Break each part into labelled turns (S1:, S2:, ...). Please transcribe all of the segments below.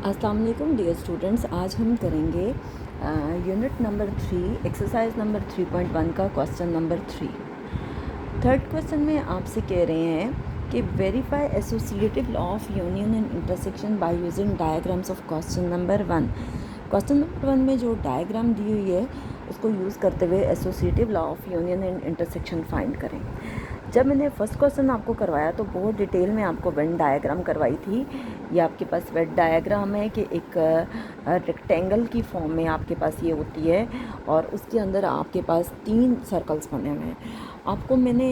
S1: अस्सलाम वालेकुम dear students. आज हम करेंगे यूनिट नंबर 3 एक्सरसाइज नंबर 3.1 का क्वेश्चन नंबर 3। थर्ड क्वेश्चन में आपसे कह रहे हैं कि verify associative law of union and intersection by using diagrams of question number 1। Question number 1 में जो डायग्राम दी हुई है उसको यूज़ करते हुए associative law of union and intersection find करें। जब मैंने फर्स्ट क्वेश्चन आपको करवाया तो बहुत डिटेल में आपको वेन डायग्राम करवाई थी। ये आपके पास वेन डायग्राम है कि एक रेक्टेंगल की फॉर्म में आपके पास ये होती है और उसके अंदर आपके पास 3 सर्कल्स बने हुए हैं। आपको मैंने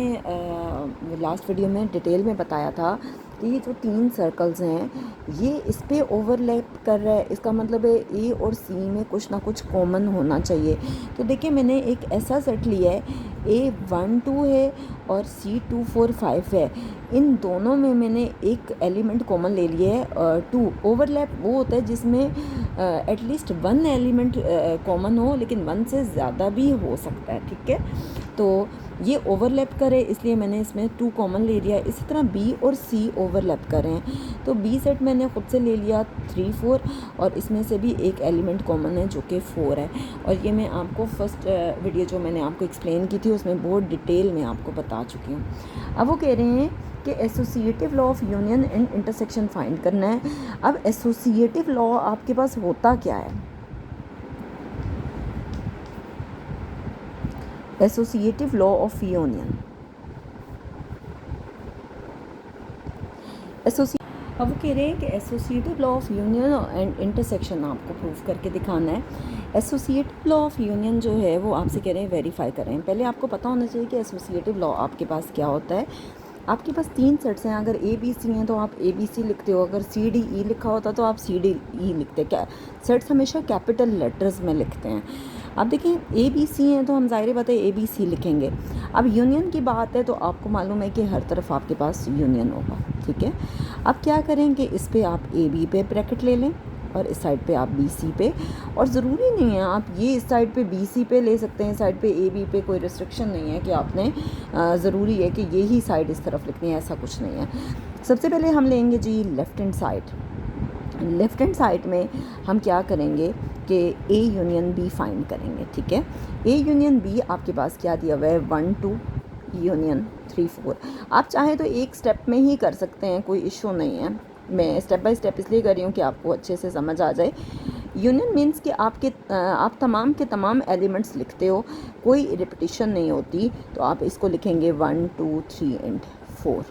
S1: लास्ट वीडियो में डिटेल में बताया था कि ये जो 3 सर्कल्स हैं ये इस पे ओवरलैप कर रहा है। इसका मतलब है ए और सी में कुछ ना कुछ कॉमन होना चाहिए। तो देखिए मैंने एक ऐसा सेट लिया है, A1 2 है और C2 4 5 है। इन दोनों में मैंने एक एलिमेंट कॉमन ले लिया है 2। ओवरलैप वो होता है जिसमें एटलीस्ट 1 एलिमेंट कॉमन हो, लेकिन 1 से ज़्यादा भी हो सकता है। ठीक है, तो ये ओवरलैप करे इसलिए मैंने इसमें 2 कॉमन ले लिया है। इसी तरह B और C ओवरलैप करें तो B सेट मैंने खुद से ले लिया 3 4 और इसमें से भी एक एलिमेंट कॉमन है जो कि 4 है। और ये मैं आपको फर्स्ट वीडियो जो मैंने आपको एक्सप्लेन की थी उसमें बहुत डिटेल में आपको बता चुकी हूँ। अब वो कह रहे हैं कि associative law of union and intersection find करना है। अब एसोसिएटिव लॉ आपके पास होता क्या है? एसोसिएटिव लॉ ऑफ यूनियन अब वो कह रहे हैं कि associative law of union and intersection आपको प्रूफ करके दिखाना है। एसोसिएटिव लॉ ऑफ यूनियन जो है वो आपसे कह रहे हैं वेरीफाई करें। पहले आपको पता होना चाहिए कि एसोसिएटिव लॉ आपके पास क्या होता है। आपके पास 3 सेट्स हैं। अगर ए बी सी हैं तो आप ए बी सी लिखते हो, अगर सी डी ई लिखा होता तो आप सी डी ई लिखते। क्या सेट्स हमेशा कैपिटल लेटर्स में लिखते हैं। अब देखिए ए बी सी हैं तो हम ज़ाहिर बात है ए बी सी लिखेंगे। अब यूनियन की बात है तो आपको मालूम है कि हर तरफ आपके पास यूनियन होगा। ठीक है, अब क्या करें कि इस पे आप ए बी पे ब्रैकेट ले लें और इस साइड पे आप बी सी पे, और ज़रूरी नहीं है आप ये इस साइड पे बी सी पे ले सकते हैं, साइड पे ए बी पे कोई रिस्ट्रिक्शन नहीं है कि आपने ज़रूरी है कि ये ही साइड इस तरफ लिखनी है, ऐसा कुछ नहीं है। सबसे पहले हम लेंगे जी left hand side. Left hand side में हम क्या करेंगे कि ए यूनियन बी फाइंड करेंगे। ठीक है, ए यूनियन बी आपके पास क्या दिया हुआ है 1 2 यूनियन 3 4। आप चाहें तो एक स्टेप में ही कर सकते हैं, कोई इशू नहीं है। मैं स्टेप बाय स्टेप इसलिए कर रही हूँ कि आपको अच्छे से समझ आ जाए। यूनियन मीन्स कि आप तमाम के तमाम एलिमेंट्स लिखते हो, कोई रिपीटिशन नहीं होती। तो आप इसको लिखेंगे 1 2 3 एंड 4,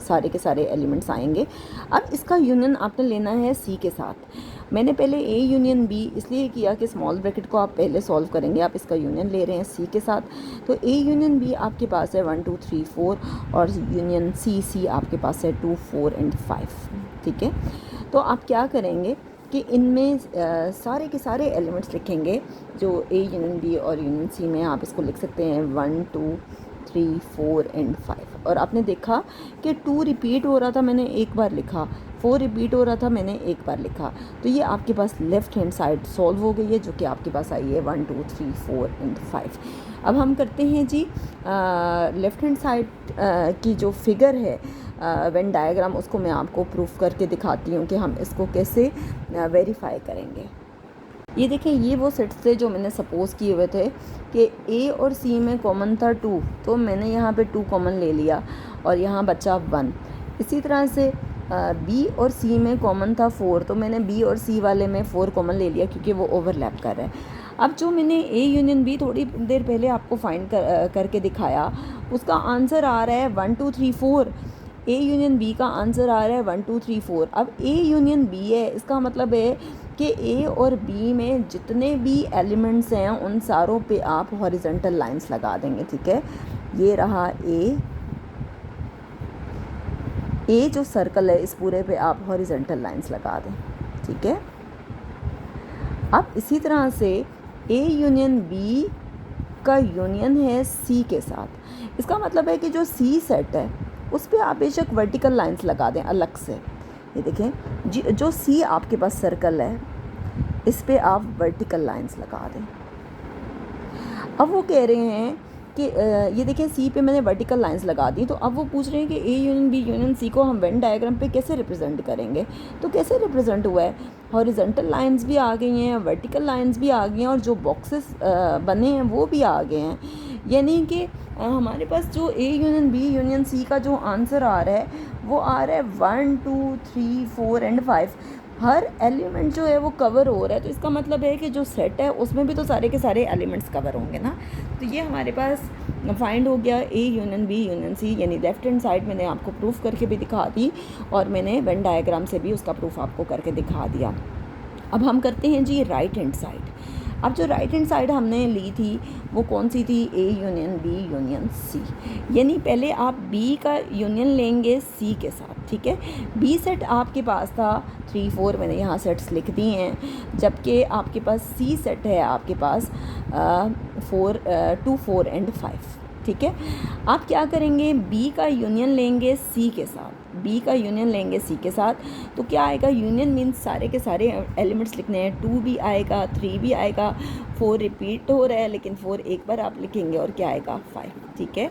S1: सारे के सारे एलिमेंट्स आएंगे। अब इसका यूनियन आपने लेना है सी के साथ। मैंने पहले ए यूनियन बी इसलिए किया कि स्मॉल ब्रैकेट को आप पहले सॉल्व करेंगे। आप इसका यूनियन ले रहे हैं सी के साथ, तो ए यूनियन बी आपके पास है 1 2 3 4 और यूनियन सी आपके पास है 2 4 एंड 5। ठीक है, तो आप क्या करेंगे कि इनमें सारे के सारे एलिमेंट्स लिखेंगे जो ए यूनियन बी और यूनियन सी में। आप इसको लिख सकते हैं 1 2 3 4 एंड 5। और आपने देखा कि 2 रिपीट हो रहा था, मैंने एक बार लिखा, 4 रिपीट हो रहा था, मैंने एक बार लिखा। तो ये आपके पास लेफ़्ट हैंड साइड सॉल्व हो गई है, जो कि आपके पास आई है 1 2 3 4 एंड 5। अब हम करते हैं जी लेफ़्ट हैंड साइड की जो फिगर है वेन डायग्राम, उसको मैं आपको प्रूफ करके दिखाती हूँ कि हम इसको कैसे वेरीफाई करेंगे। ये देखें, ये वो सेट्स थे जो मैंने सपोज़ किए हुए थे कि ए और सी में कॉमन था 2, तो मैंने यहाँ पे 2 कॉमन ले लिया और यहाँ बचा 1। इसी तरह से बी और सी में कॉमन था 4, तो मैंने बी और सी वाले में 4 कॉमन ले लिया क्योंकि वो ओवरलैप कर रहा है। अब जो मैंने ए यूनियन बी थोड़ी देर पहले आपको फाइंड करके दिखाया, उसका आंसर आ रहा है 1 2 3 4। ए यूनियन बी का आंसर आ रहा है 1 2 3 4। अब ए यूनियन बी है, इसका मतलब है कि ए और बी में जितने भी एलिमेंट्स हैं उन सारों पे आप हॉरिजॉन्टल लाइंस लगा देंगे। ठीक है, ये रहा ए जो सर्कल है इस पूरे पे आप हॉरिजॉन्टल लाइंस लगा दें। ठीक है, अब इसी तरह से ए यूनियन बी का यूनियन है सी के साथ। इसका मतलब है कि जो सी सेट है उस पर आप बेशक वर्टिकल लाइंस लगा दें अलग से। ये देखें जो सी आपके पास सर्कल है इस पे आप वर्टिकल लाइंस लगा दें। अब वो कह रहे हैं कि ये देखें सी पे मैंने वर्टिकल लाइंस लगा दी, तो अब वो पूछ रहे हैं कि A union B union C को हम वेन डायग्राम पे कैसे रिप्रेजेंट करेंगे। तो कैसे रिप्रेजेंट हुआ है, हॉरिजॉन्टल लाइंस भी आ गई हैं, वर्टिकल लाइंस भी आ गई हैं, और जो बॉक्सेस बने हैं वो भी आ गए हैं। यानी कि हमारे पास जो A union B union C का जो आंसर आ रहा है वो आ रहा है 1 2 3 4 एंड 5। हर एलिमेंट जो है वो कवर हो रहा है, तो इसका मतलब है कि जो सेट है उसमें भी तो सारे के सारे एलिमेंट्स कवर होंगे ना। तो ये हमारे पास फाइंड हो गया A union B union C, यानी लेफ्ट हैंड साइड मैंने आपको प्रूफ करके भी दिखा दी और मैंने वेन डायग्राम से भी उसका प्रूफ आपको करके दिखा दिया। अब हम करते हैं जी राइट हैंड साइड। अब जो राइट हैंड साइड हमने ली थी वो कौन सी थी, A union B union C. यानी पहले आप बी का यूनियन लेंगे सी के साथ, ठीक है। बी सेट आपके पास था 3 4, मैंने यहाँ सेट्स लिख दिए हैं, जबकि आपके पास सी सेट है आपके पास 2 4 एंड 5, ठीक है। आप क्या करेंगे, बी का यूनियन लेंगे सी के साथ, बी का यूनियन लेंगे सी के साथ, तो क्या आएगा, यूनियन मीन्स सारे के सारे एलिमेंट्स लिखने हैं। 2 भी आएगा, 3 भी आएगा, 4 रिपीट हो रहा है लेकिन 4 एक बार आप लिखेंगे, और क्या आएगा 5, ठीक है।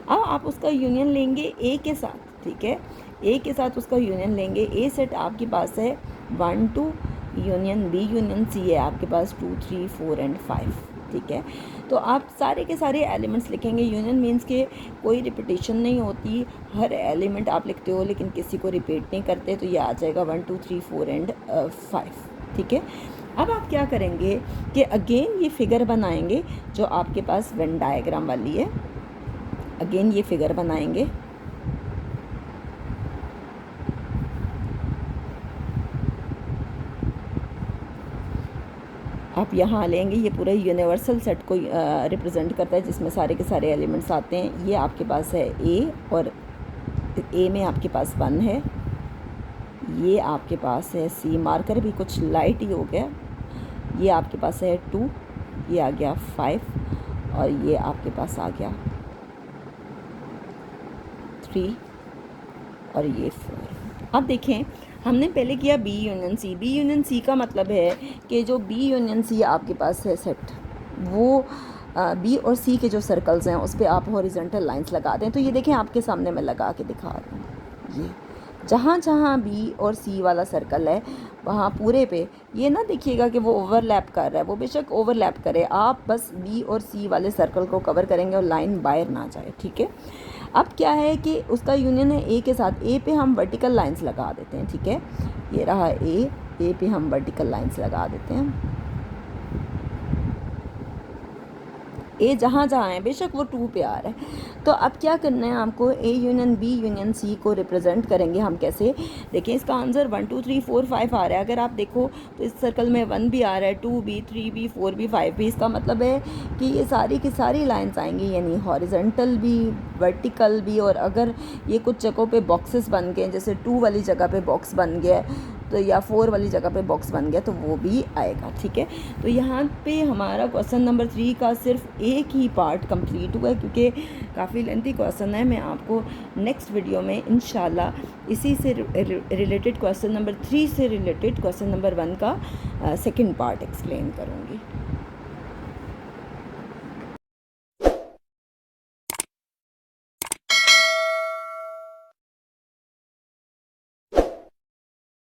S1: अब आप उसका यूनियन लेंगे ए के साथ, ठीक है, ए के साथ उसका यूनियन लेंगे। ए सेट आपके पास है 1 2, यूनियन बी यूनियन सी है आपके पास 2 3 4 एंड 5, ठीक है। तो आप सारे के सारे एलिमेंट्स लिखेंगे। यूनियन मीन्स के कोई रिपीटेशन नहीं होती, हर एलिमेंट आप लिखते हो लेकिन किसी को रिपीट नहीं करते, तो ये आ जाएगा 1 2 3 4 एंड 5, ठीक है। अब आप क्या करेंगे कि अगेन ये फिगर बनाएंगे जो आपके पास वेन डायग्राम वाली है। अगेन ये फिगर बनाएंगे, आप यहाँ लेंगे, ये पूरा यूनिवर्सल सेट को रिप्रेजेंट करता है जिसमें सारे के सारे एलिमेंट्स आते हैं। ये आपके पास है ए, और ए में आपके पास 1 है, ये आपके पास है सी, मार्कर भी कुछ लाइट ही हो गया, ये आपके पास है 2, ये आ गया 5, और ये आपके पास आ गया 3, और ये 4। अब देखें, हमने पहले किया B union C. B union C का मतलब है कि जो बी यूनियन सी आपके पास है सेट, वो बी और सी के जो सर्कल्स हैं उस पर आप हॉरिजॉन्टल लाइंस लगा दें। तो ये देखें आपके सामने मैं लगा के दिखा रही हूँ, ये जहाँ जहाँ बी और सी वाला सर्कल है वहाँ पूरे पे ये ना देखिएगा कि वो ओवरलैप कर रहा है, वो बेशक ओवरलैप करे, आप बस बी और सी वाले सर्कल को कवर करेंगे और लाइन बाहर ना जाए, ठीक है। अब क्या है कि उसका यूनियन है ए के साथ, ए पे हम वर्टिकल लाइंस लगा देते हैं, ठीक है। ये रहा ए पे हम वर्टिकल लाइंस लगा देते हैं। ए जहाँ जहाँ है बेशक वो 2 पे आ रहा है। तो अब क्या करना है आपको, A union B union C को रिप्रेजेंट करेंगे हम कैसे, देखें इसका आंसर 1 2 3 4 5 आ रहा है। अगर आप देखो तो इस सर्कल में 1 भी आ रहा है, 2 भी, 3 भी, 4 भी, 5 भी। इसका मतलब है कि ये सारी की सारी लाइन्स आएंगी, यानी हॉरिजॉन्टल भी, वर्टिकल भी, और अगर ये कुछ जगहों पे बॉक्सेस बन गए, जैसे 2 वाली जगह पे बॉक्स बन गया तो, या 4 वाली जगह पे बॉक्स बन गया, तो वो भी आएगा, ठीक है। तो यहाँ पे हमारा क्वेश्चन नंबर 3 का सिर्फ एक ही पार्ट कंप्लीट हुआ है, क्योंकि काफ़ी लेंथी क्वेश्चन है। मैं आपको नेक्स्ट वीडियो में इंशाल्लाह इसी से रिलेटेड क्वेश्चन नंबर 3 से रिलेटेड क्वेश्चन नंबर 1 का सेकंड पार्ट एक्सप्लेन करूँगी।